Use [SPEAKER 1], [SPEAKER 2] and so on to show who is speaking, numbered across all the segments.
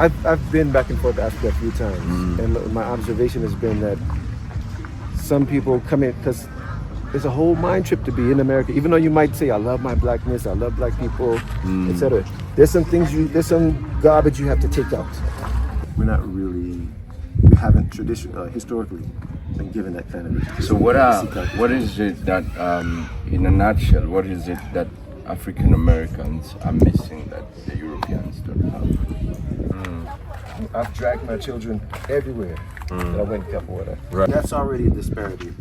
[SPEAKER 1] I've been back and forth to Africa a few times, and my observation has been that some people come in because it's a whole mind trip to be in America. Even though you might say, "I love my blackness, I love black people," etc. There's some things there's some garbage you have to take out. We haven't historically been given that kind of education.
[SPEAKER 2] So what is it that, in a nutshell, what is it that African Americans are missing that the Europeans don't have?
[SPEAKER 1] I've dragged my children everywhere that I went cup water.
[SPEAKER 2] Right.
[SPEAKER 1] That's already a disparity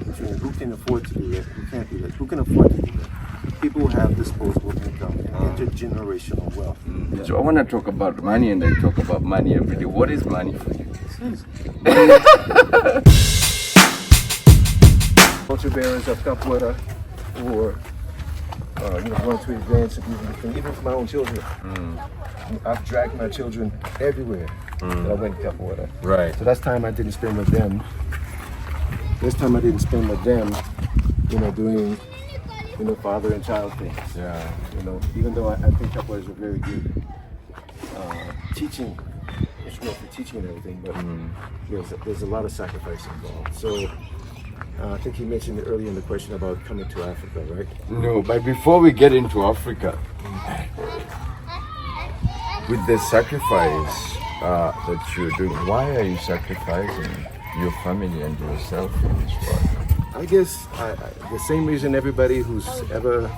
[SPEAKER 1] between who can afford to do it, who can't do it, who can afford to do it. People who have disposable income and intergenerational wealth.
[SPEAKER 2] So I want to talk about money, and I talk about money every day. What is money for you?
[SPEAKER 1] Culture bearers of cup water, or going to events and even for my own children. I've dragged my children everywhere that I went cup water.
[SPEAKER 2] Right.
[SPEAKER 1] So that's time I didn't spend with them. This time I didn't spend with them, doing, father and child things.
[SPEAKER 2] Yeah.
[SPEAKER 1] Even though I think cup water is a very good teaching instrument for teaching and everything, but there's a lot of sacrifice involved. So I think you mentioned earlier in the question about coming to Africa, right?
[SPEAKER 2] No, but before we get into Africa, with the sacrifice that you're doing, why are you sacrificing your family and yourself in this world?
[SPEAKER 1] I guess the same reason everybody who's ever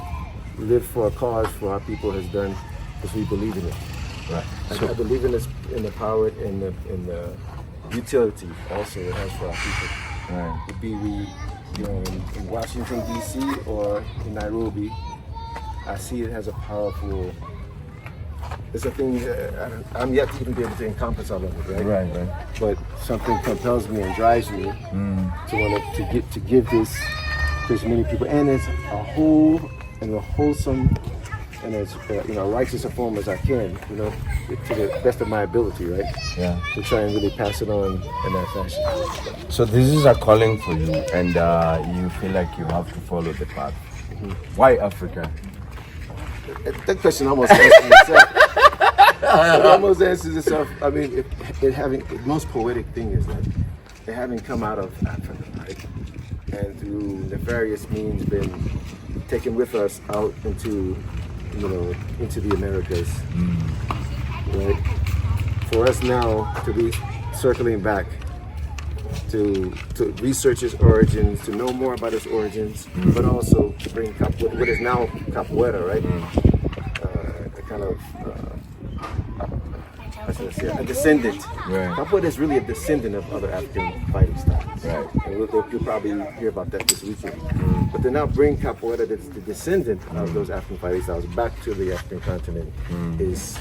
[SPEAKER 1] lived for a cause for our people has done, is we believe in it.
[SPEAKER 2] Right.
[SPEAKER 1] I believe in this, in the power, in the utility also it has for our people.
[SPEAKER 2] Right.
[SPEAKER 1] Be we, in Washington D.C. or in Nairobi, I see it has a powerful. It's a thing I'm yet to even be able to encompass all of it, right?
[SPEAKER 2] Right.
[SPEAKER 1] But something compels me and drives me to give this to as many people, and it's a whole and a wholesome and as righteous a form as I can, to the best of my ability, right?
[SPEAKER 2] Yeah.
[SPEAKER 1] To try and really pass it on in that fashion.
[SPEAKER 2] So this is a calling for you, and you feel like you have to follow the path. Why Africa?
[SPEAKER 1] That question almost answers itself. It almost answers itself. I mean, the most poetic thing is that having come out of Africa, right, and through nefarious means been taken with us out into the Americas, right? For us now to be circling back to research its origins, to know more about its origins, but also to bring what is now capoeira, right? A kind of, a descendant.
[SPEAKER 2] Right.
[SPEAKER 1] Capoeira is really a descendant of other African fighting styles.
[SPEAKER 2] Right.
[SPEAKER 1] And you'll probably hear about that this weekend. But to now bring capoeira, that's the descendant of those African fighting styles, back to the African continent is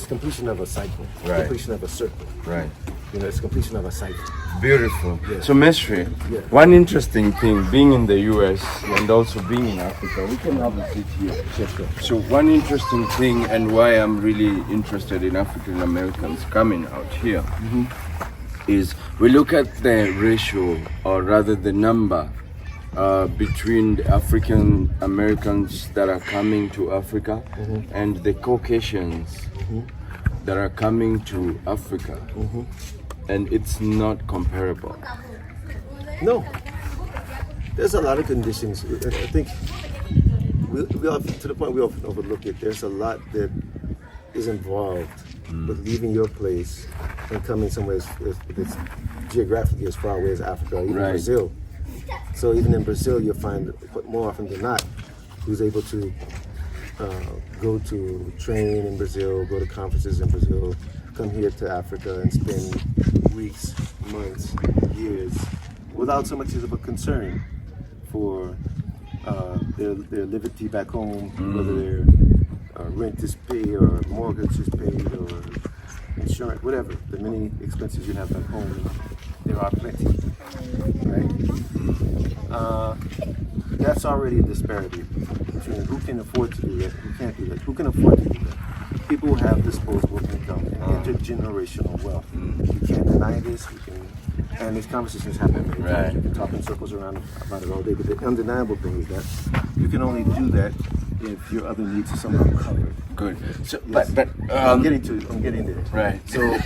[SPEAKER 1] completion of a cycle,
[SPEAKER 2] Right.
[SPEAKER 1] completion of a circle.
[SPEAKER 2] Right.
[SPEAKER 1] It's completion of a cycle.
[SPEAKER 2] Beautiful.
[SPEAKER 1] Yes.
[SPEAKER 2] So Mesri,
[SPEAKER 1] Yeah.
[SPEAKER 2] one interesting thing, being in the US and also being in Africa, we can have a seat here.
[SPEAKER 1] Sure.
[SPEAKER 2] So one interesting thing, and why I'm really interested in African Americans coming out here, is we look at the ratio, or rather the number, between the African Americans that are coming to Africa and the Caucasians that are coming to Africa. And it's not comparable.
[SPEAKER 1] No. There's a lot of conditions. I think we often, to the point we often overlook it, there's a lot that is involved with leaving your place and coming somewhere that's geographically as far away as Africa, even
[SPEAKER 2] Right.
[SPEAKER 1] Brazil. So even in Brazil, you'll find, more often than not, who's able to go to train in Brazil, go to conferences in Brazil, come here to Africa and spend weeks, months, years, without so much of a concern for their liberty back home, whether their rent is paid or mortgage is paid or insurance, whatever. The many expenses you have back home, there are plenty, right? That's already a disparity between who can afford to do it, who can't do it, who can afford to do that. People who have disposable income and intergenerational wealth. You can't deny this. And these conversations happen many times. You can talk in circles around about it all day, but the undeniable thing is that you can only do that if your other needs are somehow covered.
[SPEAKER 2] Good. So,
[SPEAKER 1] Yes.
[SPEAKER 2] but
[SPEAKER 1] I'm getting there.
[SPEAKER 2] right.
[SPEAKER 1] So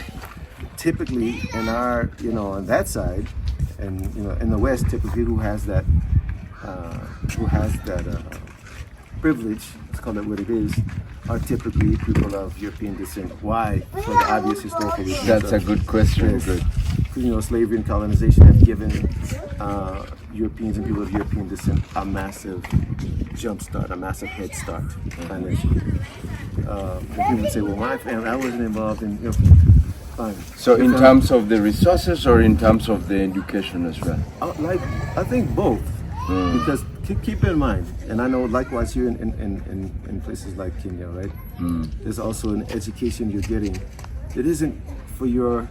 [SPEAKER 1] typically in our, on that side, and in the West, typically who has that privilege, let's call it what it is, are typically people of European descent. Why? For the obvious historical reasons.
[SPEAKER 2] That's a good question.
[SPEAKER 1] Yes.
[SPEAKER 2] Good.
[SPEAKER 1] Slavery and colonization have given Europeans and people of European descent a massive jump start, a massive head start financially. And people say, well, my family, I wasn't involved in, fine.
[SPEAKER 2] So in terms of the resources or in terms of the education as well?
[SPEAKER 1] I think both. Because keep in mind, and I know likewise here in places like Kenya, right? There's also an education you're getting that isn't for your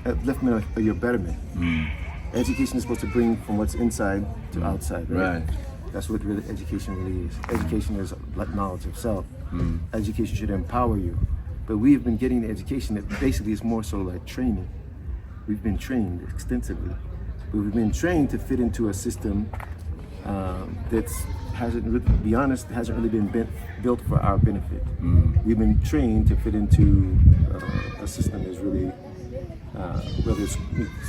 [SPEAKER 1] upliftment or your betterment. Education is supposed to bring from what's inside to outside, right? That's what really education really is. Education is like knowledge of self. Education should empower you. But we've been getting the education that basically is more so like training. We've been trained extensively. But we've been trained to fit into a system hasn't really been built for our benefit. We've been trained to fit into a system that's really, whether it's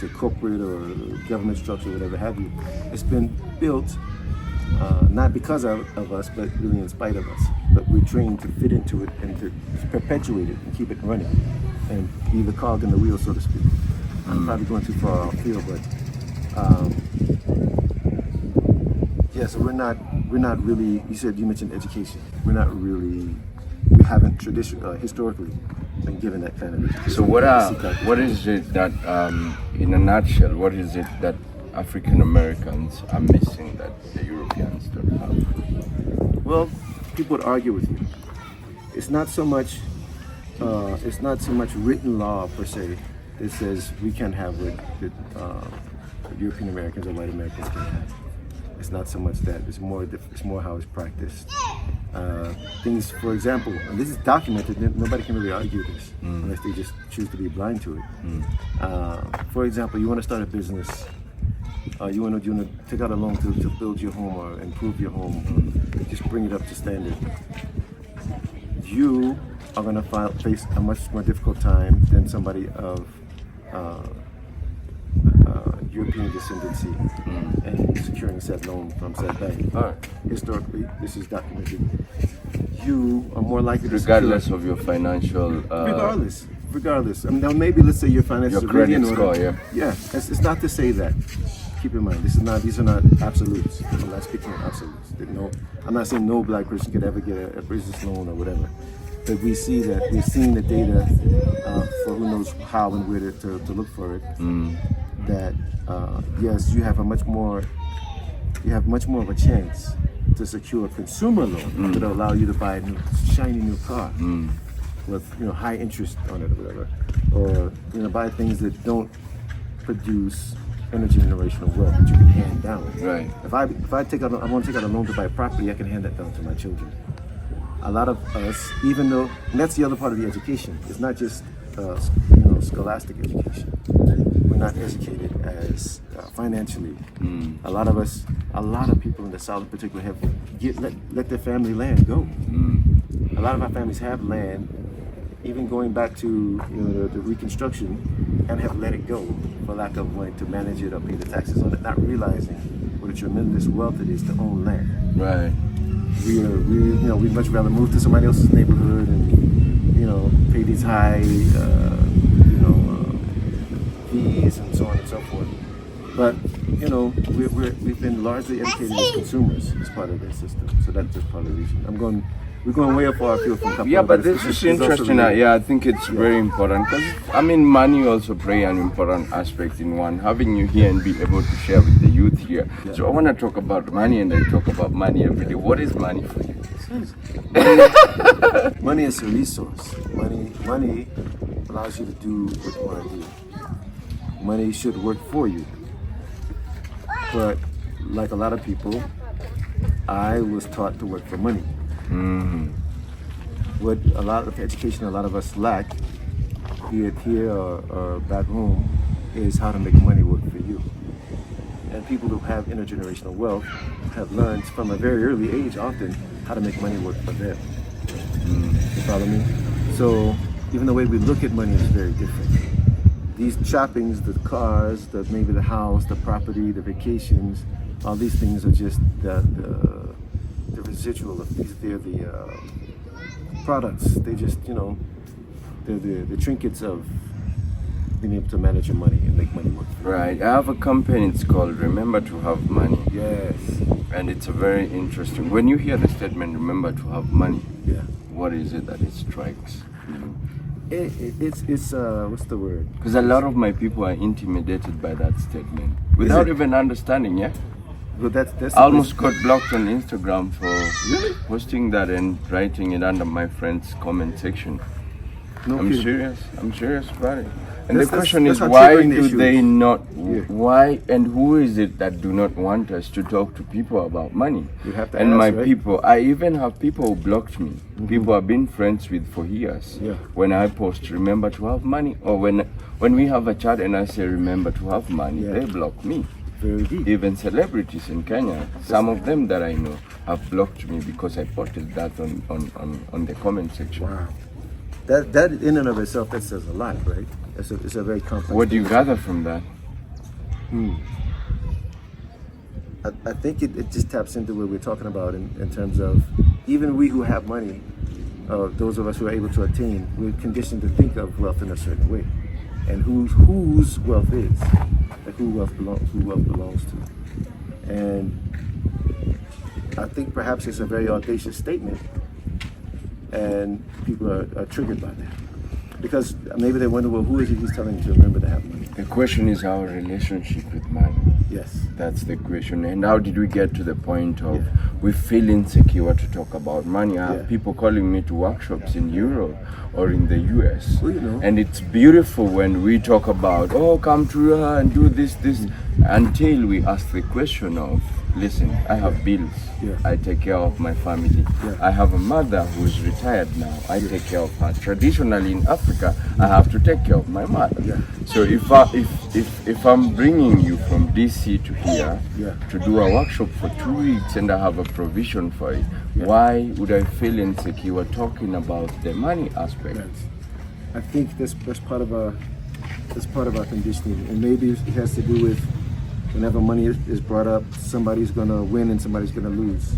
[SPEAKER 1] a corporate or government structure, whatever have you, it's been built not because of us, but really in spite of us. But we're trained to fit into it and to perpetuate it and keep it running and be the cog in the wheel, so to speak. I'm probably going too far off field, but so we're not really. You mentioned education. We haven't historically been given that kind of education.
[SPEAKER 2] So what is it that, in a nutshell, what is it that African Americans are missing that the Europeans don't have?
[SPEAKER 1] Well, people would argue with you. It's not so much written law per se that says we can't have what European Americans or white Americans can have. It's not so much that. It's more how it's practiced. Things, for example, and this is documented. Nobody can really argue this unless they just choose to be blind to it. For example, you want to start a business. You want to take out a loan to build your home or improve your home. Just bring it up to standard. You are going to face a much more difficult time than somebody of European descendancy and securing said loan from said bank. Historically, this is documented. You are more likely to
[SPEAKER 2] regardless of your financial.
[SPEAKER 1] Regardless. I mean, now maybe let's say your finances
[SPEAKER 2] your
[SPEAKER 1] are really in
[SPEAKER 2] credit
[SPEAKER 1] order.
[SPEAKER 2] score,
[SPEAKER 1] Yeah. It's not to say that. Keep in mind, these are not absolutes. I'm not speaking of absolutes. I'm not saying no black person could ever get a business loan or whatever. But we've seen the data for who knows how and where to look for it. That yes, you have much more of a chance to secure a consumer loan that will allow you to buy a shiny new car with high interest on it or whatever, or buy things that don't produce intergenerational wealth that you can hand down.
[SPEAKER 2] Right.
[SPEAKER 1] If I want to take out a loan to buy a property, I can hand that down to my children. A lot of us, even though, and that's the other part of the education. It's not just scholastic education. We're not educated as financially. A lot of people in the South in particular have let their family land go. A lot of our families have land, even going back to the Reconstruction, and have let it go for lack of wanting to manage it or pay the taxes on it, not realizing what a tremendous wealth it is to own land.
[SPEAKER 2] Right.
[SPEAKER 1] We'd much rather move to somebody else's neighborhood and pay these high fees and so on and so forth. But we've been largely educated as consumers as part of that system. So that's just part of the reason. We're going way far afield from couple.
[SPEAKER 2] Yeah, but this is interesting. I think it's very important because money also play an important aspect in one. Having you here and be able to share with the youth here. Yeah. So I want to talk about money, and I talk about money every day. What is money for you?
[SPEAKER 1] Money is a resource. Money allows you to do what you want to do. Money should work for you. But like a lot of people, I was taught to work for money. What a lot of education a lot of us lack, be it here or back home, is how to make money work for you. And people who have intergenerational wealth have learned from a very early age often how to make money work for them. You follow me? So even the way we look at money is very different. These shoppings, the cars, maybe the house, the property, the vacations, all these things are just the residual of these. They're the products. They just, they're the trinkets of being able to manage your money and make money work.
[SPEAKER 2] Right. I have a company. It's called Remember to Have Money.
[SPEAKER 1] Yes.
[SPEAKER 2] And it's a very interesting. When you hear the statement, remember to have money,
[SPEAKER 1] Yeah.
[SPEAKER 2] what is it that it strikes you?
[SPEAKER 1] It's what's the word?
[SPEAKER 2] Because a lot of my people are intimidated by that statement without
[SPEAKER 1] it?
[SPEAKER 2] even understanding. Yeah.
[SPEAKER 1] Well, that's
[SPEAKER 2] I almost got blocked on Instagram for
[SPEAKER 1] Really?
[SPEAKER 2] posting that and writing it under my friend's comment section.
[SPEAKER 1] no
[SPEAKER 2] I'm
[SPEAKER 1] kidding.
[SPEAKER 2] serious. I'm serious about it. And
[SPEAKER 1] That's-
[SPEAKER 2] the question
[SPEAKER 1] that's
[SPEAKER 2] is,
[SPEAKER 1] how
[SPEAKER 2] why
[SPEAKER 1] triggering the
[SPEAKER 2] do
[SPEAKER 1] issue
[SPEAKER 2] they
[SPEAKER 1] is.
[SPEAKER 2] not?
[SPEAKER 1] Yeah.
[SPEAKER 2] Why and who is it that do not want us to talk to people about money?
[SPEAKER 1] You have to
[SPEAKER 2] and
[SPEAKER 1] ask,
[SPEAKER 2] my
[SPEAKER 1] right?
[SPEAKER 2] people, I even have people who blocked me. People I've been friends with for years.
[SPEAKER 1] Yeah.
[SPEAKER 2] When I post, remember to have money, or when we have a chat and I say, remember to have money,
[SPEAKER 1] Yeah.
[SPEAKER 2] they block me.
[SPEAKER 1] Very deep.
[SPEAKER 2] Even celebrities in Kenya, some of them that I know have blocked me because I posted that on the comment section.
[SPEAKER 1] Wow. That in and of itself, that says a lot, right? It's a very complex.
[SPEAKER 2] What do you
[SPEAKER 1] thing.
[SPEAKER 2] gather from that?
[SPEAKER 1] I think it just taps into what we're talking about in terms of even we who have money, those of us who are able to attain, we're conditioned to think of wealth in a certain way, and whose wealth is, like who wealth belongs to, and I think perhaps it's a very audacious statement, and people are triggered by that because maybe they wonder, well, who is it he's telling to remember to have money?
[SPEAKER 2] The question is our relationship with money.
[SPEAKER 1] Yes.
[SPEAKER 2] That's the question. And how did we get to the point of
[SPEAKER 1] Yeah.
[SPEAKER 2] we feel insecure to talk about money? I have
[SPEAKER 1] Yeah.
[SPEAKER 2] people calling me to workshops in Europe or in the US.
[SPEAKER 1] Well, you know.
[SPEAKER 2] And it's beautiful when we talk about, oh, come to and do this, until we ask the question of, listen, I have bills.
[SPEAKER 1] Yeah.
[SPEAKER 2] I take care of my family.
[SPEAKER 1] Yeah.
[SPEAKER 2] I have a mother who is retired now. I take care of her. Traditionally in Africa, I have to take care of my mother.
[SPEAKER 1] Yeah.
[SPEAKER 2] So if I'm bringing you from DC to here
[SPEAKER 1] Yeah.
[SPEAKER 2] to do a workshop for 2 weeks and I have a provision for it, why would I feel insecure talking about the money aspect?
[SPEAKER 1] I think that's part of our conditioning, and maybe it has to do with whenever money is brought up, somebody's gonna win and somebody's gonna lose.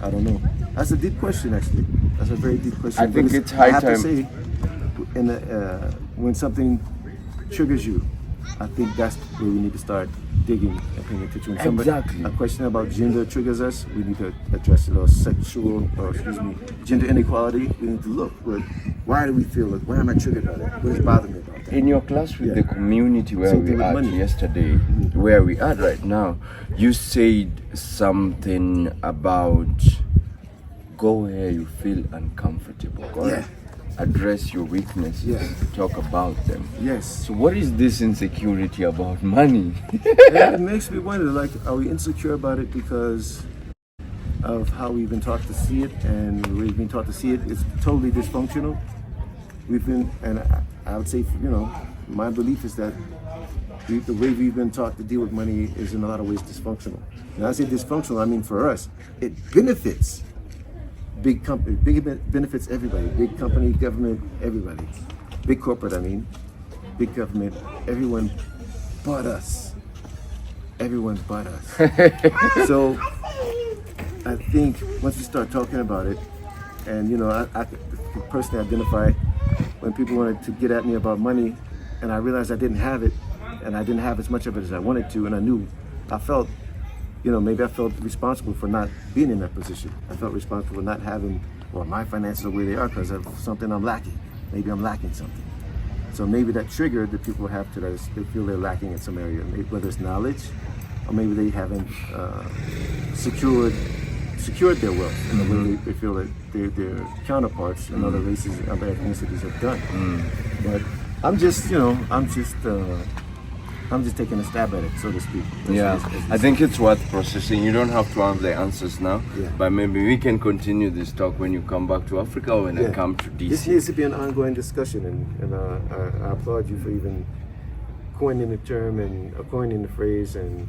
[SPEAKER 1] I don't know. That's a deep question, actually. That's a very deep question.
[SPEAKER 2] I think
[SPEAKER 1] But
[SPEAKER 2] it's high
[SPEAKER 1] I have
[SPEAKER 2] time-
[SPEAKER 1] to say, when something triggers you, I think that's where we need to start digging and paying attention. When
[SPEAKER 2] Exactly.
[SPEAKER 1] a question about gender triggers us, we need to address it. Or gender inequality, we need to look. Why do we feel it? Why am I triggered by that? What is bothering me about that?
[SPEAKER 2] In your class with
[SPEAKER 1] Yeah.
[SPEAKER 2] the community where
[SPEAKER 1] Same
[SPEAKER 2] we
[SPEAKER 1] thing with
[SPEAKER 2] are
[SPEAKER 1] money.
[SPEAKER 2] yesterday, where we are right now, you said something about go where you feel uncomfortable. Go
[SPEAKER 1] Yeah.
[SPEAKER 2] Address your weaknesses,
[SPEAKER 1] Yeah.
[SPEAKER 2] talk about them.
[SPEAKER 1] Yes.
[SPEAKER 2] So what is this insecurity about money?
[SPEAKER 1] Yeah, it makes me wonder, like, are we insecure about it because of how we've been taught to see it, and the way we've been taught to see it is totally dysfunctional? And I would say, my belief is that the way we've been taught to deal with money is in a lot of ways dysfunctional. When I say dysfunctional, I mean for us, it benefits big company, benefits everybody, big company, government, everybody. Big corporate, big government, everyone but us. Everyone but us. So I think once we start talking about it, and I could personally identify when people wanted to get at me about money, and I realized I didn't have it, and I didn't have as much of it as I wanted to, and I felt, maybe I felt responsible for not being in that position. I felt responsible for not having, my finances are where they are because of something I'm lacking. Maybe I'm lacking something. So maybe that trigger that people have to that is they feel they're lacking in some area, whether it's knowledge, or maybe they haven't secured their wealth in the way they feel that their counterparts in other races and other ethnicities have done. But I'm just taking a stab at it, so to speak.
[SPEAKER 2] Yeah, I think it's worth processing. You don't have to have the answers now,
[SPEAKER 1] Yeah.
[SPEAKER 2] but maybe we can continue this talk when you come back to Africa or when I come to
[SPEAKER 1] This
[SPEAKER 2] DC.
[SPEAKER 1] needs to be an ongoing discussion, and I applaud you for even coining the term and coining the phrase and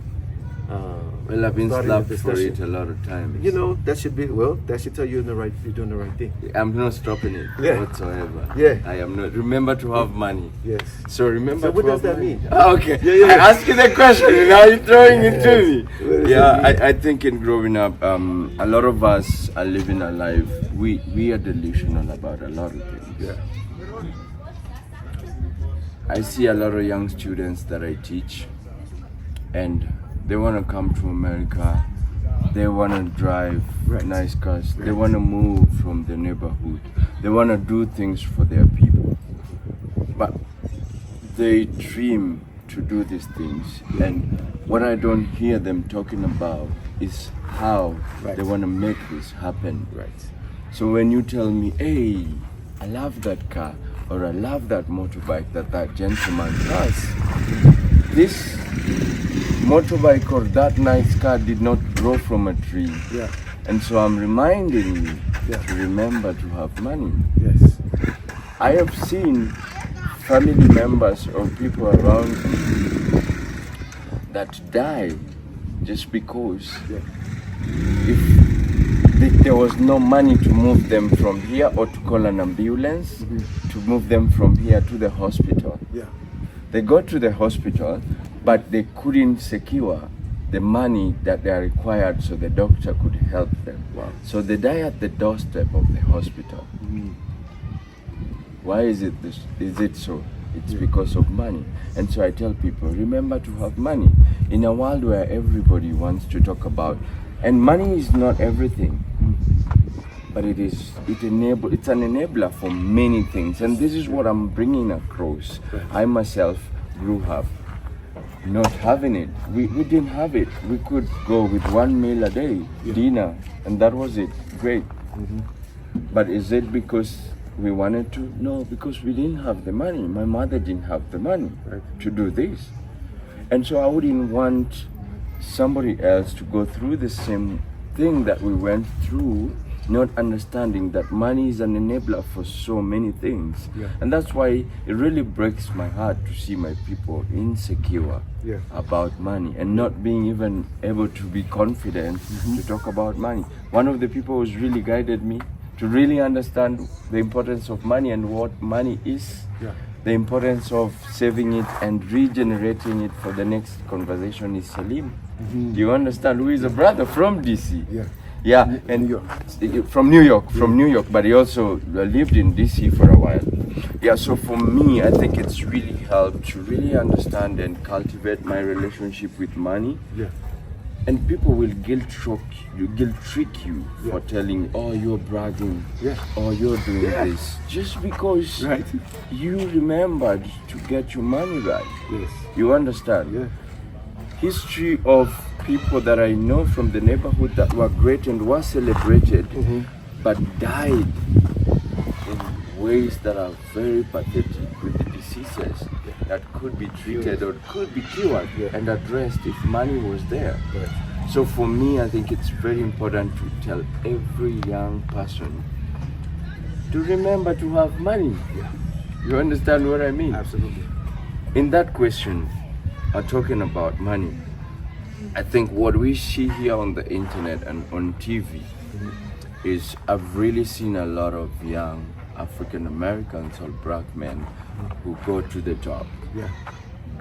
[SPEAKER 2] Well, I've been
[SPEAKER 1] starting a
[SPEAKER 2] slapped for
[SPEAKER 1] discussion.
[SPEAKER 2] it a lot of times.
[SPEAKER 1] You know, that should tell you you're doing the right thing.
[SPEAKER 2] I'm not stopping it
[SPEAKER 1] Yeah.
[SPEAKER 2] whatsoever.
[SPEAKER 1] Yeah.
[SPEAKER 2] I am not. Remember to have money.
[SPEAKER 1] Yes.
[SPEAKER 2] So remember.
[SPEAKER 1] So what
[SPEAKER 2] to
[SPEAKER 1] does
[SPEAKER 2] have
[SPEAKER 1] that
[SPEAKER 2] money.
[SPEAKER 1] mean?
[SPEAKER 2] Okay.
[SPEAKER 1] Yeah, yeah.
[SPEAKER 2] I asked you the question and now you're throwing it to me.
[SPEAKER 1] What does
[SPEAKER 2] Yeah,
[SPEAKER 1] that mean?
[SPEAKER 2] I think in growing up, a lot of us are living a life. We are delusional about a lot of things.
[SPEAKER 1] Yeah.
[SPEAKER 2] I see a lot of young students that I teach, and they want to come to America. They want to drive
[SPEAKER 1] Right.
[SPEAKER 2] nice cars. They
[SPEAKER 1] Right.
[SPEAKER 2] want to move from the neighborhood. They want to do things for their people. But they dream to do these things. And what I don't hear them talking about is how
[SPEAKER 1] Right.
[SPEAKER 2] they want to make this happen.
[SPEAKER 1] Right.
[SPEAKER 2] So when you tell me, hey, I love that car, or I love that motorbike that gentleman has, this motorbike or that nice car did not grow from a tree.
[SPEAKER 1] Yeah.
[SPEAKER 2] And so I'm reminding you
[SPEAKER 1] Yeah.
[SPEAKER 2] to remember to have money.
[SPEAKER 1] Yes.
[SPEAKER 2] I have seen family members or people around me that die just because
[SPEAKER 1] Yeah.
[SPEAKER 2] if there was no money to move them from here or to call an ambulance to move them from here to the hospital.
[SPEAKER 1] Yeah.
[SPEAKER 2] They got to the hospital, but they couldn't secure the money that they are required so the doctor could help them.
[SPEAKER 1] Wow.
[SPEAKER 2] So they die at the doorstep of the hospital. Why is it this? Is it so? It's because of money. And so I tell people, remember to have money. In a world where everybody wants to talk about, and money is not everything, but it's an enabler for many things. And this is what I'm bringing across. I myself grew up not having it. We didn't have it. We could go with one meal a day, dinner, and that was it. Great. But is it because we wanted to? No, because we didn't have the money. My mother didn't have the money to do this. And so I wouldn't want somebody else to go through the same thing that we went through, not understanding that money is an enabler for so many things.
[SPEAKER 1] Yeah.
[SPEAKER 2] And that's why it really breaks my heart to see my people insecure
[SPEAKER 1] Yeah.
[SPEAKER 2] about money and not being even able to be confident to talk about money. One of the people who's really guided me to really understand the importance of money and what money is,
[SPEAKER 1] Yeah.
[SPEAKER 2] the importance of saving it and regenerating it for the next conversation is Salim. Do you understand? Who is a brother from DC?
[SPEAKER 1] Yeah.
[SPEAKER 2] Yeah, and
[SPEAKER 1] New York.
[SPEAKER 2] From New York, but he also lived in DC for a while. Yeah, so for me, I think it's really helped to really understand and cultivate my relationship with money.
[SPEAKER 1] Yeah.
[SPEAKER 2] And people will guilt trick you for telling, oh, you're bragging, or you're doing this, just because
[SPEAKER 1] Right.
[SPEAKER 2] you remembered to get your money right.
[SPEAKER 1] Yes.
[SPEAKER 2] You understand?
[SPEAKER 1] Yeah.
[SPEAKER 2] History of people that I know from the neighborhood that were great and were celebrated, but died in ways that are very pathetic with the diseases that could be treated or could be cured and addressed if money was there.
[SPEAKER 1] Right.
[SPEAKER 2] So for me, I think it's very important to tell every young person to remember to have money.
[SPEAKER 1] Yeah.
[SPEAKER 2] You understand what I mean?
[SPEAKER 1] Absolutely.
[SPEAKER 2] In that question, talking about money, I think what we see here on the internet and on TV is I've really seen a lot of young African Americans or black men who go to the job,
[SPEAKER 1] Yeah.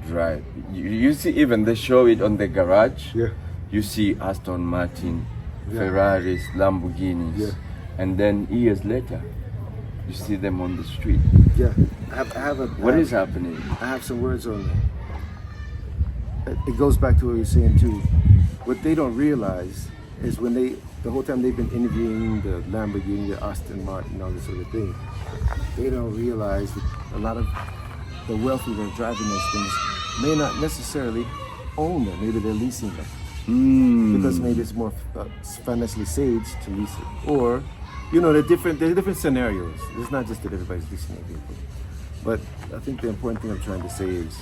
[SPEAKER 2] drive. You see, even they show it on the garage.
[SPEAKER 1] Yeah.
[SPEAKER 2] You see Aston Martin,
[SPEAKER 1] Yeah.
[SPEAKER 2] Ferraris, Lamborghinis,
[SPEAKER 1] Yeah.
[SPEAKER 2] and then years later, you see them on the street.
[SPEAKER 1] Yeah. I have
[SPEAKER 2] What is happening?
[SPEAKER 1] I have some words on that. It goes back to what you're saying too. What they don't realize is when the whole time they've been interviewing the Lamborghini, the Aston Martin, all this sort of thing, they don't realize that a lot of the wealthy that are driving those things may not necessarily own them. Maybe they're leasing them because maybe it's more financially sage to lease it, or there are different scenarios. It's not just that everybody's leasing a vehicle, but I think the important thing I'm trying to say is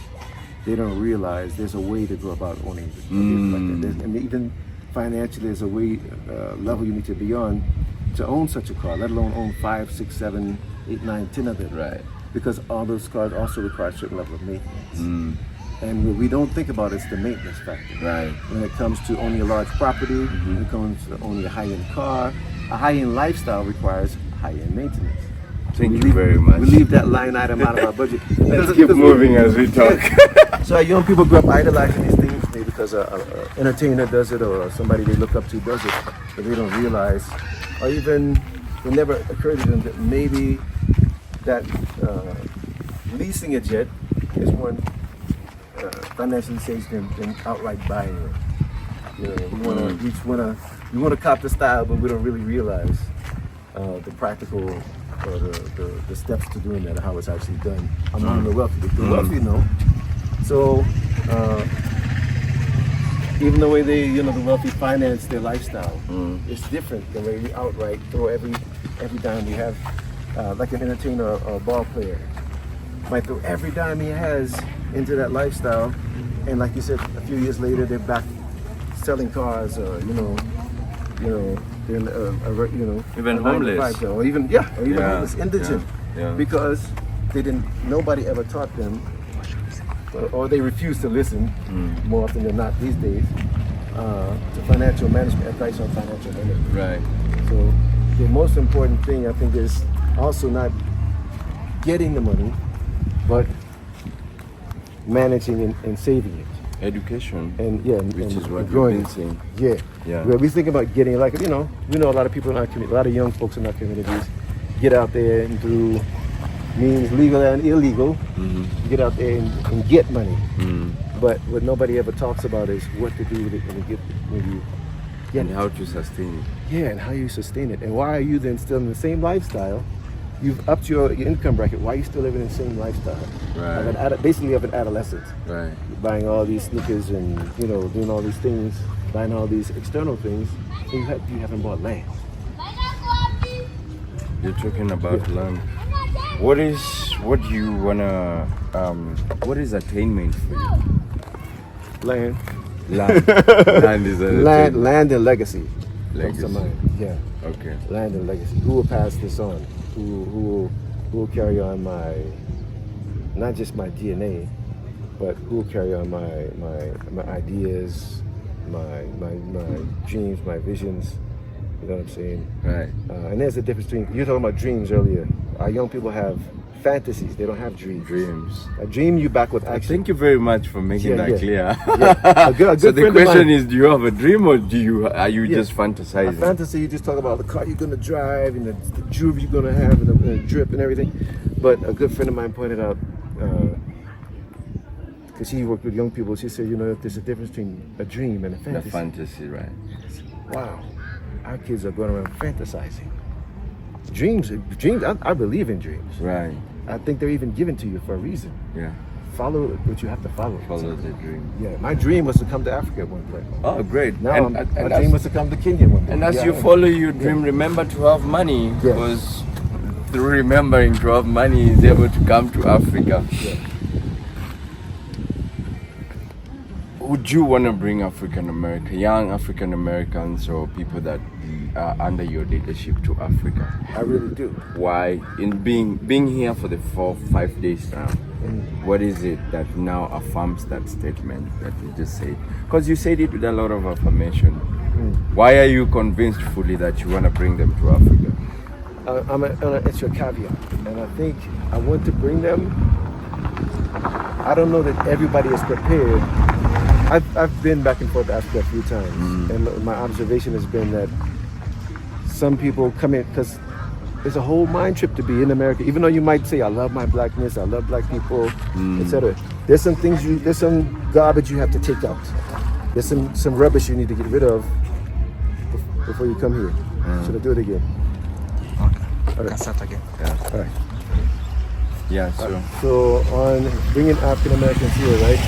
[SPEAKER 1] they don't realize there's a way to go about owning a vehicle like that. And even financially, there's a way level you need to be on to own such a car, let alone own 5, 6, 7, 8, 9, 10 of it.
[SPEAKER 2] Right.
[SPEAKER 1] Because all those cars also require a certain level of maintenance. And what we don't think about is the maintenance factor.
[SPEAKER 2] Right.
[SPEAKER 1] When it comes to owning a large property, when it comes to owning a high-end car, a high-end lifestyle requires high-end maintenance.
[SPEAKER 2] Thank you very much.
[SPEAKER 1] We leave that line item out of our budget.
[SPEAKER 2] Let's keep moving as we talk.
[SPEAKER 1] So young people grow up idolizing these things, maybe because an entertainer does it or somebody they look up to does it, but they don't realize, or even it never occurred to them that maybe that leasing a jet is one financially safe than outright buying it. You know, we want to cop the style, but we don't really realize the practical or the steps to doing that, how it's actually done among the wealthy. The wealthy know. So even the way the wealthy finance their lifestyle, it's different than the way we outright throw every dime we have, like an entertainer or a ball player might throw every dime he has into that lifestyle, and like you said, a few years later they're back selling cars, or they're
[SPEAKER 2] Even homeless.
[SPEAKER 1] or even homeless, indigent,
[SPEAKER 2] Yeah.
[SPEAKER 1] because nobody ever taught them, or they refuse to listen more often than not these days to financial management, advice on financial management.
[SPEAKER 2] Right.
[SPEAKER 1] So the most important thing I think is also not getting the money, but managing and saving it.
[SPEAKER 2] Education.
[SPEAKER 1] And
[SPEAKER 2] Which is what
[SPEAKER 1] growing
[SPEAKER 2] we've been saying.
[SPEAKER 1] Yeah.
[SPEAKER 2] Yeah.
[SPEAKER 1] Where we think about getting, like, we know a lot of people in our community, a lot of young folks in our communities get out there and through means legal and illegal, get out there and get money. But what nobody ever talks about is what to do with it when you get
[SPEAKER 2] And
[SPEAKER 1] it.
[SPEAKER 2] how to sustain it.
[SPEAKER 1] Yeah, and how you sustain it. And why are you then still in the same lifestyle? You've upped your income bracket. Why are you still living in the same lifestyle?
[SPEAKER 2] Right.
[SPEAKER 1] Basically of an adolescent.
[SPEAKER 2] Right.
[SPEAKER 1] Buying all these sneakers and, doing all these things, buying all these external things, and you haven't bought land.
[SPEAKER 2] You're talking about land. What do you wanna, what is attainment for you?
[SPEAKER 1] Land.
[SPEAKER 2] Land. Land is an
[SPEAKER 1] Land and legacy. Comes to
[SPEAKER 2] Legacy.
[SPEAKER 1] mind. Yeah.
[SPEAKER 2] Okay.
[SPEAKER 1] Land and legacy. Who will pass this on? Who will carry on not just my DNA, but who will carry on my ideas, my dreams, my visions. You know what I'm saying?
[SPEAKER 2] Right.
[SPEAKER 1] And there's a difference between, you were talking about dreams earlier. Our young people have fantasies, they don't have dreams.
[SPEAKER 2] Dreams.
[SPEAKER 1] A dream you back with action.
[SPEAKER 2] Thank you very much for making that clear.
[SPEAKER 1] Yeah. A good
[SPEAKER 2] So the
[SPEAKER 1] friend of
[SPEAKER 2] question
[SPEAKER 1] mine-
[SPEAKER 2] is, do you have a dream, or are you
[SPEAKER 1] Yeah.
[SPEAKER 2] just fantasizing?
[SPEAKER 1] A fantasy, you just talk about the car you're gonna drive and the jewelry you're gonna have and the drip and everything. But a good friend of mine pointed out, because she worked with young people, she said, there's a difference between a dream and a
[SPEAKER 2] The
[SPEAKER 1] fantasy.
[SPEAKER 2] fantasy, right?
[SPEAKER 1] Wow, our kids are going around fantasizing. Dreams. I believe in dreams.
[SPEAKER 2] Right.
[SPEAKER 1] I think they're even given to you for a reason.
[SPEAKER 2] Yeah.
[SPEAKER 1] Follow what you have to follow.
[SPEAKER 2] Follow the dream.
[SPEAKER 1] Yeah, my dream was to come to Africa at one point.
[SPEAKER 2] Oh, great.
[SPEAKER 1] Now my dream was to come to Kenya one day.
[SPEAKER 2] And as
[SPEAKER 1] Yeah,
[SPEAKER 2] you follow your dream, remember to have money,
[SPEAKER 1] Yeah.
[SPEAKER 2] because through remembering to have money is able to come to Africa.
[SPEAKER 1] Yeah.
[SPEAKER 2] Would you want to bring young African Americans, or people that are under your leadership to Africa?
[SPEAKER 1] I really do.
[SPEAKER 2] Why? In being here for the 4-5 days now, what is it that now affirms that statement that you just said? Because you said it with a lot of affirmation. Why are you convinced fully that you want to bring them to Africa?
[SPEAKER 1] I'm an extra caveat, and I think I want to bring them. I don't know that everybody is prepared. I've been back and forth to Africa a few times, and my observation has been that some people come in because it's a whole mind trip to be in America. Even though you might say, "I love my blackness, I love black people," etc. There's some things there's some garbage you have to take out. There's some rubbish you need to get rid of before you come here. Should I do it again?
[SPEAKER 3] Okay.
[SPEAKER 1] All right.
[SPEAKER 3] Can start again.
[SPEAKER 1] All right.
[SPEAKER 2] Yeah, so
[SPEAKER 1] So on bringing African Americans here, right?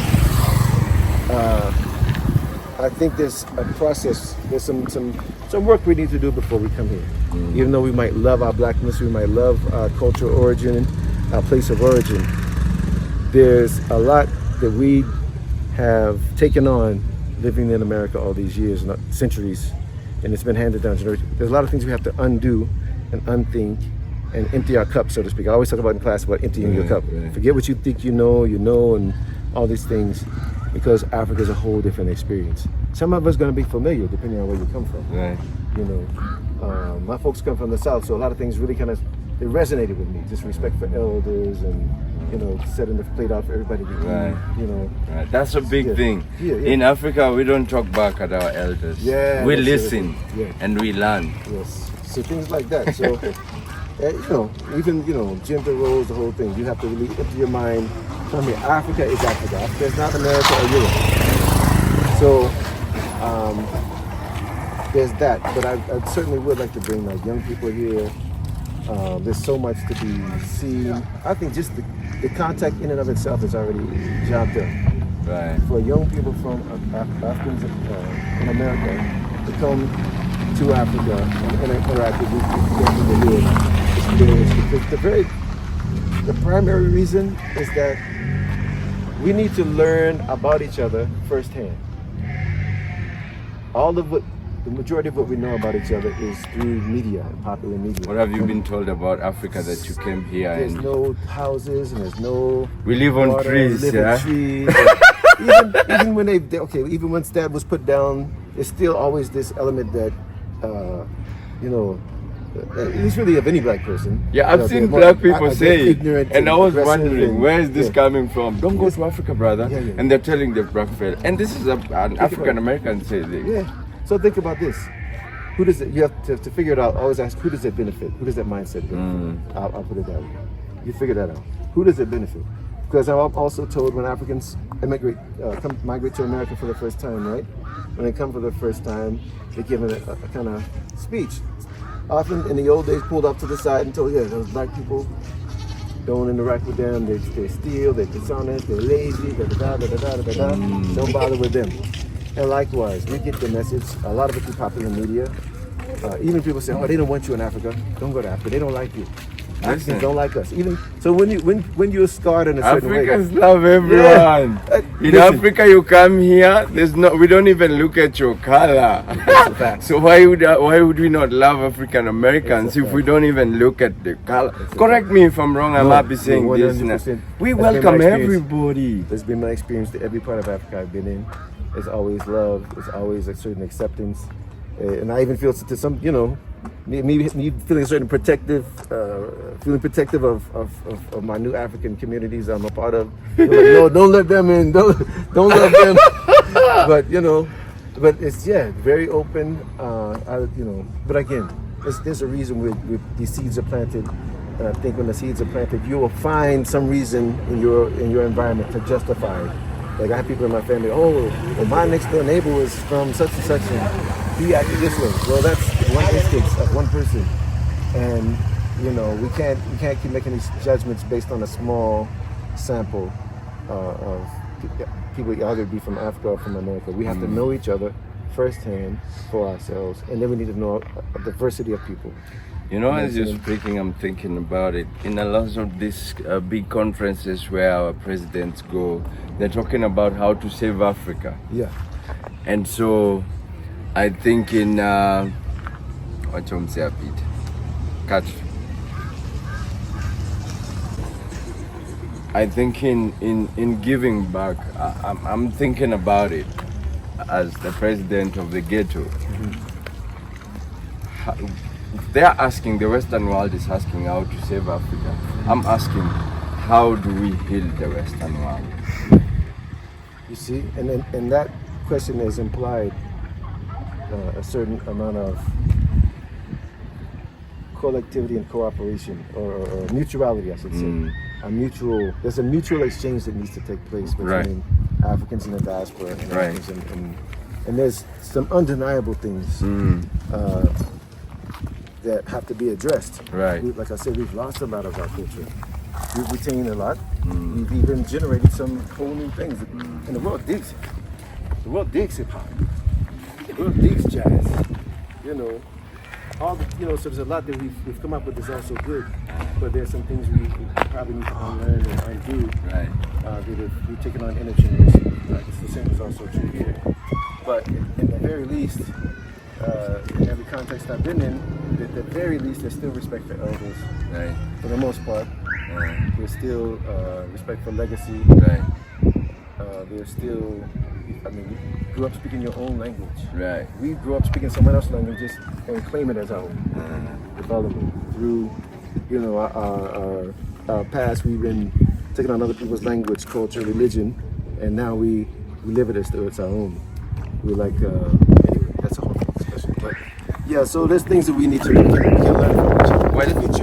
[SPEAKER 1] I think there's a process. There's some work we need to do before we come here. Even though we might love our blackness, we might love our cultural origin, our place of origin. There's a lot that we have taken on living in America all these years, not centuries, and it's been handed down generations. There's a lot of things we have to undo and unthink and empty our cup, so to speak. I always talk about in class about emptying your cup.
[SPEAKER 2] Right.
[SPEAKER 1] Forget what you think you know, and all these things, because Africa is a whole different experience. Some of us going to be familiar depending on where you come from.
[SPEAKER 2] Right.
[SPEAKER 1] You know, my folks come from the South, so a lot of things really kind of they resonated with me. Just respect for elders, and setting the plate out for everybody to eat.
[SPEAKER 2] Right. Right. That's a big
[SPEAKER 1] Yeah.
[SPEAKER 2] thing.
[SPEAKER 1] Yeah, yeah.
[SPEAKER 2] In Africa, we don't talk back at our elders.
[SPEAKER 1] Yeah,
[SPEAKER 2] We
[SPEAKER 1] that's
[SPEAKER 2] listen
[SPEAKER 1] it. Yeah.
[SPEAKER 2] and we learn.
[SPEAKER 1] Yes. So things like that. So, even gender roles, the whole thing. You have to really empty your mind. Tell me, Africa is Africa. Africa is not America or Europe. So, there's that. But I certainly would like to bring like young people here. There's so much to be seen. I think just the contact in and of itself is already job done.
[SPEAKER 2] Right.
[SPEAKER 1] For young people from Africans in America to come to Africa and interact with people here, experience. The primary reason is that we need to learn about each other firsthand. The majority of what we know about each other is through media and popular media.
[SPEAKER 2] What have you been told about Africa that you came here
[SPEAKER 1] There's
[SPEAKER 2] and
[SPEAKER 1] no houses and there's no
[SPEAKER 2] we live on
[SPEAKER 1] water,
[SPEAKER 2] trees,
[SPEAKER 1] we live
[SPEAKER 2] yeah?
[SPEAKER 1] on trees. even when even when Stab was put down, there's still always this element that it's really of any black person.
[SPEAKER 2] Yeah, I've seen black people say it, and I was wondering, where is this coming from? Don't go to Africa, brother.
[SPEAKER 1] Yeah.
[SPEAKER 2] And they're telling the black fella, and this is an African American say this.
[SPEAKER 1] Yeah. So think about this. Who does it? You have to figure it out. Always ask, who does it benefit? Who does that mindset benefit? I'll put it that way. You figure that out. Who does it benefit? Because I'm also told when Africans migrate to America for the first time, right? When they come for the first time, they're given a kind of speech. Often in the old days, pulled off to the side and told, those black people, don't interact with them. They steal. They're dishonest. They're lazy. Don't bother with them. And likewise, we get the message, a lot of it through popular media. Even people say, they don't want you in Africa. Don't go to Africa. They don't like you. Africans don't like us. Even so, when you're scarred in a certain way,
[SPEAKER 2] Africans love everyone. In Africa, you come here. We don't even look at your color. So why would we not love African Americans if we don't even look at the color? Correct me if I'm wrong. I might be saying this. We welcome everybody.
[SPEAKER 1] That's been my experience to every part of Africa I've been in. There's always love. There's always a certain acceptance, and I even feel to some, me feeling a certain feeling protective of my new African communities I'm a part of. Like, no, don't let them in. Don't let them. But it's very open. But again, there's a reason where these seeds are planted. And I think when the seeds are planted, you will find some reason in your environment to justify it. Like I have people in my family, my next door neighbor was from such and such and he acted this way. Well, that's one instance of one person. And, we can't keep making these judgments based on a small sample of people either be from Africa or from America. We have to know each other firsthand for ourselves, and then we need to know a diversity of people.
[SPEAKER 2] As you're speaking, I'm thinking about it. In a lot of these big conferences where our presidents go, they're talking about how to save Africa.
[SPEAKER 1] Yeah.
[SPEAKER 2] And so, I think in I think in giving back, I'm thinking about it as the president of the ghetto. They're asking, the Western world is asking how to save Africa. I'm asking, how do we heal the Western world?
[SPEAKER 1] You see, and that question is implied a certain amount of collectivity and cooperation, or mutuality, I should say. There's a mutual exchange that needs to take place between Africans in the diaspora and Africans, and there's some undeniable things that have to be addressed.
[SPEAKER 2] Right.
[SPEAKER 1] Like I said, we've lost a lot of our culture. We've retained a lot. We've even generated some whole new things. And the world digs it. The world digs hip hop. The world digs jazz. So there's a lot that we've come up with that's also good, but there's some things we probably need to unlearn and undo.
[SPEAKER 2] Right.
[SPEAKER 1] That we've taken on in a generation. The same is also true here. But in the very least, in every context I've been in, at the very least, there's still respect for elders.
[SPEAKER 2] Right.
[SPEAKER 1] For the most part,
[SPEAKER 2] Yeah.
[SPEAKER 1] there's still respect for legacy.
[SPEAKER 2] Right.
[SPEAKER 1] There's still, I mean, we grew up speaking your own language.
[SPEAKER 2] Right.
[SPEAKER 1] We grew up speaking someone else's language and claim it as our own. Development through, you know, our past. We've been taking on other people's language, culture, religion, and now we live it as though it's our own. We're like, anyway, that's a whole discussion. But yeah, so there's things that we need to learn from each other.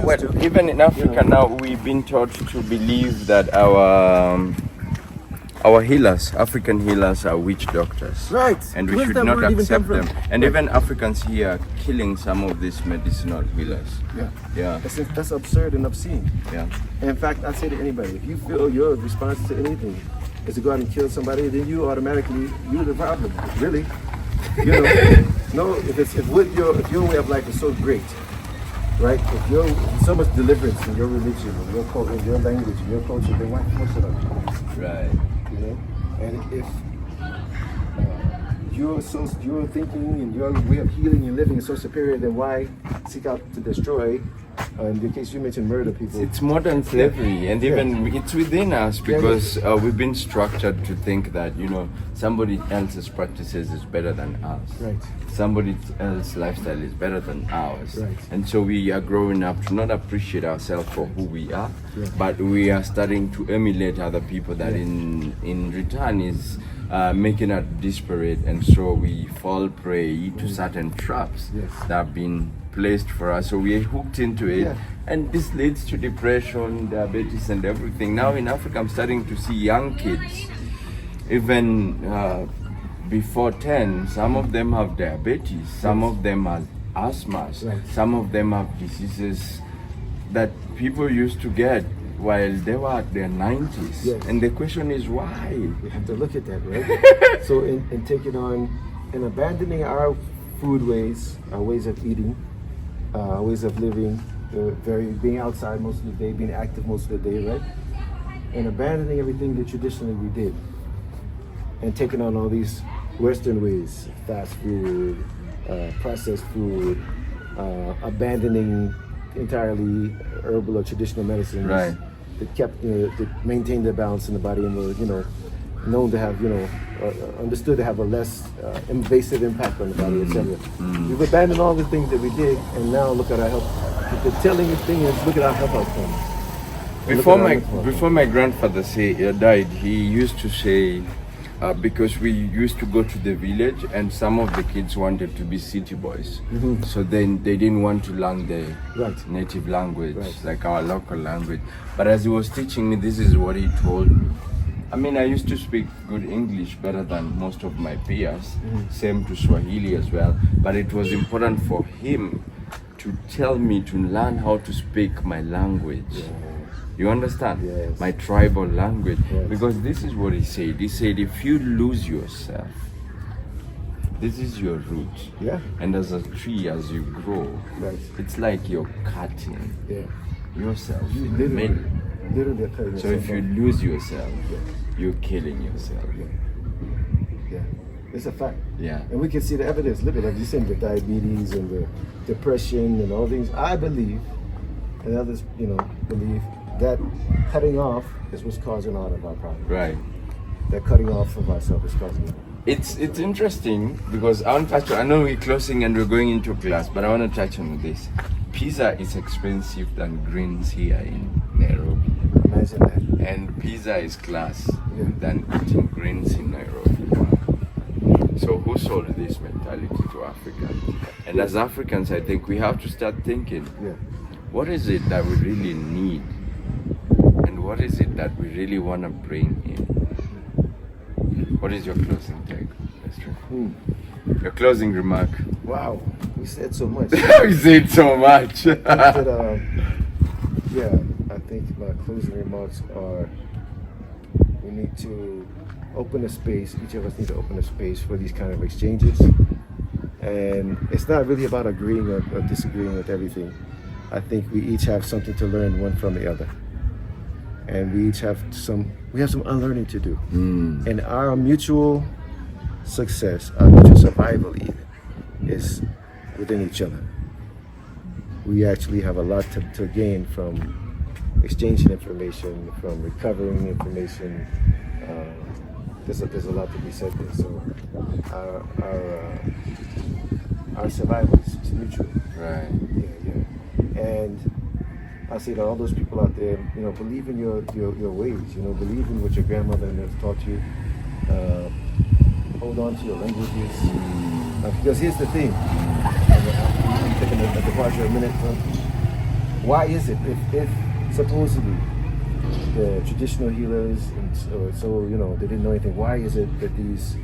[SPEAKER 2] Well, even in Africa now, we've been taught to believe that our healers, African healers, are witch doctors.
[SPEAKER 1] Right.
[SPEAKER 2] And we
[SPEAKER 1] Where's
[SPEAKER 2] should
[SPEAKER 1] that
[SPEAKER 2] not
[SPEAKER 1] word even
[SPEAKER 2] accept
[SPEAKER 1] come
[SPEAKER 2] them.
[SPEAKER 1] from?
[SPEAKER 2] And even Africans here are killing some of these medicinal healers.
[SPEAKER 1] Yeah.
[SPEAKER 2] Yeah.
[SPEAKER 1] That's absurd and obscene.
[SPEAKER 2] Yeah.
[SPEAKER 1] And in fact, I say to anybody, if you feel your response to anything is to go out and kill somebody, then you automatically, you're the problem. Really. You know, no, if your way of life is so great, right? If so much deliverance in your religion, in your culture, in your language, in your culture, then why force it on you?
[SPEAKER 2] Right.
[SPEAKER 1] You know? And if your thinking and your way of healing and living is so superior, then why seek out to destroy? In the case you mentioned, murder people.
[SPEAKER 2] It's modern slavery, and even it's within us because we've been structured to think that, you know, somebody else's practices is better than ours.
[SPEAKER 1] Right.
[SPEAKER 2] Somebody else's lifestyle is better than ours.
[SPEAKER 1] Right.
[SPEAKER 2] And so we are growing up to not appreciate ourselves for who we are, but we are starting to emulate other people that in return is making us desperate, and so we fall prey to certain traps that have been placed for us, so we are hooked into it, and this leads to depression, diabetes, and everything. Now in Africa, I'm starting to see young kids, even before 10, some of them have diabetes, some of them have asthma, some of them have diseases that people used to get while they were at their 90s. And the question is why?
[SPEAKER 1] We have to look at that, right? So in taking on and abandoning our food ways, our ways of eating, ways of living, being outside most of the day, being active most of the day, right? And abandoning everything that traditionally we did, and taking on all these Western ways, fast food, processed food, abandoning entirely herbal or traditional medicines that maintain their balance in the body and were, you know, known to have, you know, understood to have a less invasive impact on the body, etc. We've abandoned all the things that we did, and now look at our health. The telling thing is, look at our health outcomes.
[SPEAKER 2] Before my grandfather died, he used to say, because we used to go to the village, and some of the kids wanted to be city boys, so then they didn't want to learn the native language, like our local language. But as he was teaching me, this is what he told me. I mean, I used to speak good English better than most of my peers, same to Swahili as well, but it was important for him to tell me to learn how to speak my language. You understand? My tribal language. Because this is what he said. He said, if you lose yourself, this is your root. And as a tree, as you grow, it's like you're cutting yourself in the middle. So if you lose yourself, you're killing yourself.
[SPEAKER 1] It's a fact. And we can see the evidence. Look at, like you said, the diabetes and the depression and all things. I believe, and others, you know, believe that cutting off is what's causing all of our problems. That cutting off of ourselves is causing it.
[SPEAKER 2] It's interesting because I want to touch on, I know we're closing and we're going into class, but I want to touch on this. Pizza is expensive than greens here in Nairobi.
[SPEAKER 1] Imagine that.
[SPEAKER 2] And pizza is class than eating greens in Nairobi. So who sold this mentality to Africa? And as Africans, I think we have to start thinking, what is it that we really need? And what is it that we really want to bring in? What is your closing take? That's true. Your closing remark.
[SPEAKER 1] Wow, we said so much.
[SPEAKER 2] We said so much.
[SPEAKER 1] I think my closing remarks are, we need to open a space, each of us need to open a space for these kind of exchanges. And it's not really about agreeing or disagreeing with everything. I think we each have something to learn one from the other. And we each have some unlearning to do. And our mutual success, our mutual survival even, is within each other. We actually have a lot to gain from exchanging information, from recovering information. There's a lot to be said there. So our survival is mutual.
[SPEAKER 2] Right.
[SPEAKER 1] Yeah. And I say to all those people out there, believe in your ways. Believe in what your grandmother has taught you. Hold on to your languages. Because here's the thing. I'm taking a departure a minute. Why is it if supposedly the traditional healers they didn't know anything? Why is it that these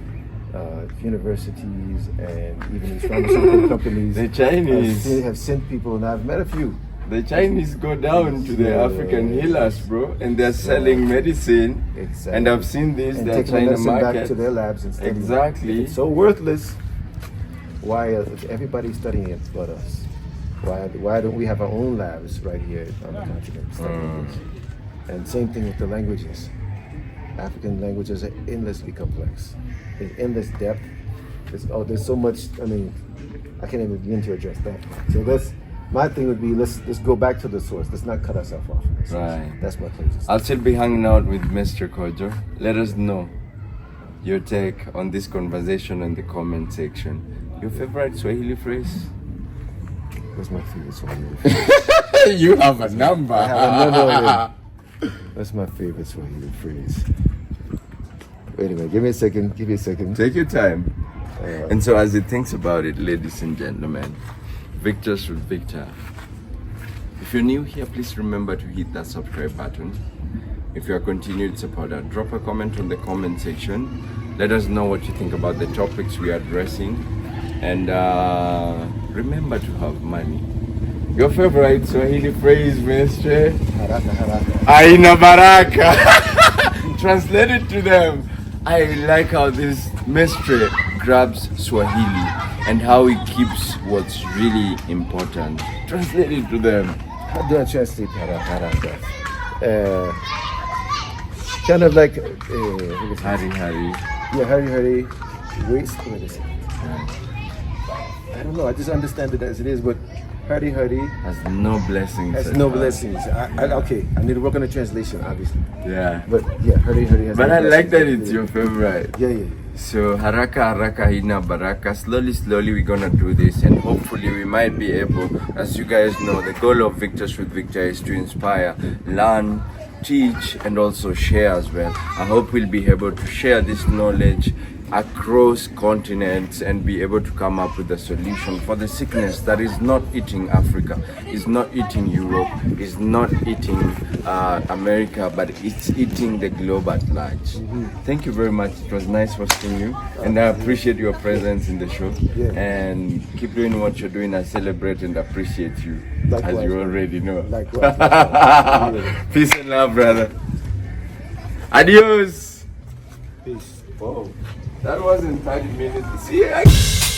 [SPEAKER 1] universities and even these pharmaceutical companies,
[SPEAKER 2] the Chinese,
[SPEAKER 1] have sent people? And I've met a few.
[SPEAKER 2] The Chinese go down to the African healers, bro, and they're selling medicine.
[SPEAKER 1] Exactly.
[SPEAKER 2] And I've seen this.
[SPEAKER 1] And
[SPEAKER 2] they're
[SPEAKER 1] taking
[SPEAKER 2] China
[SPEAKER 1] medicine back
[SPEAKER 2] market
[SPEAKER 1] to their labs and studying.
[SPEAKER 2] Exactly.
[SPEAKER 1] If it's so worthless. Why is everybody studying it but us? Why don't we have our own labs right here on the continent studying this? And same thing with the languages. African languages are endlessly complex. There's endless depth. There's so much. I mean, I can't even begin to address that. So that's my thing. Would be let's go back to the source. Let's not cut ourselves off.
[SPEAKER 2] Right.
[SPEAKER 1] That's my closest.
[SPEAKER 2] I'll still be hanging out with Mr. Kojo. Let us know your take on this conversation in the comment section. Your favorite Swahili phrase?
[SPEAKER 1] What's my favorite Swahili phrase?
[SPEAKER 2] You have a number.
[SPEAKER 1] That's my favorite Swahili phrase. Wait a minute. Give me a second.
[SPEAKER 2] Take your time. And so as he thinks about it, ladies and gentlemen, Victors with Victor. If you're new here, please remember to hit that subscribe button. If you're a continued supporter, drop a comment on the comment section. Let us know what you think about the topics we are addressing. And remember to have money. Your favorite Swahili phrase, Mr.
[SPEAKER 1] Haraka.
[SPEAKER 2] Aina baraka. Translate it to them. I like how this mestre grabs Swahili and how he keeps what's really important. Translate it to them.
[SPEAKER 1] How do I translate haraka? Kind of like
[SPEAKER 2] Hari.
[SPEAKER 1] Yeah, hurry. Wait a second. I don't know. I just understand it as it is, but hurry
[SPEAKER 2] Has no blessings.
[SPEAKER 1] has no blessings. Okay, I need to work on the translation, obviously.
[SPEAKER 2] Yeah.
[SPEAKER 1] But yeah, hurry has.
[SPEAKER 2] But
[SPEAKER 1] no
[SPEAKER 2] I like
[SPEAKER 1] blessings.
[SPEAKER 2] that it's your favorite.
[SPEAKER 1] Yeah.
[SPEAKER 2] So haraka hina baraka. Slowly we're gonna do this, and hopefully we might be able, as you guys know, the goal of Victors with Victor is to inspire, learn, teach, and also share as well. I hope we'll be able to share this knowledge across continents and be able to come up with a solution for the sickness that is not eating Africa, is not eating Europe, is not eating America, but it's eating the globe at large. Thank you very much. It was nice hosting you, and I appreciate your presence in the show. And keep doing what you're doing. I celebrate and appreciate you.
[SPEAKER 1] Likewise,
[SPEAKER 2] as you already know.
[SPEAKER 1] Likewise.
[SPEAKER 2] Peace and love, brother. Adios.
[SPEAKER 1] Peace.
[SPEAKER 2] Whoa. That wasn't 30 minutes. See you.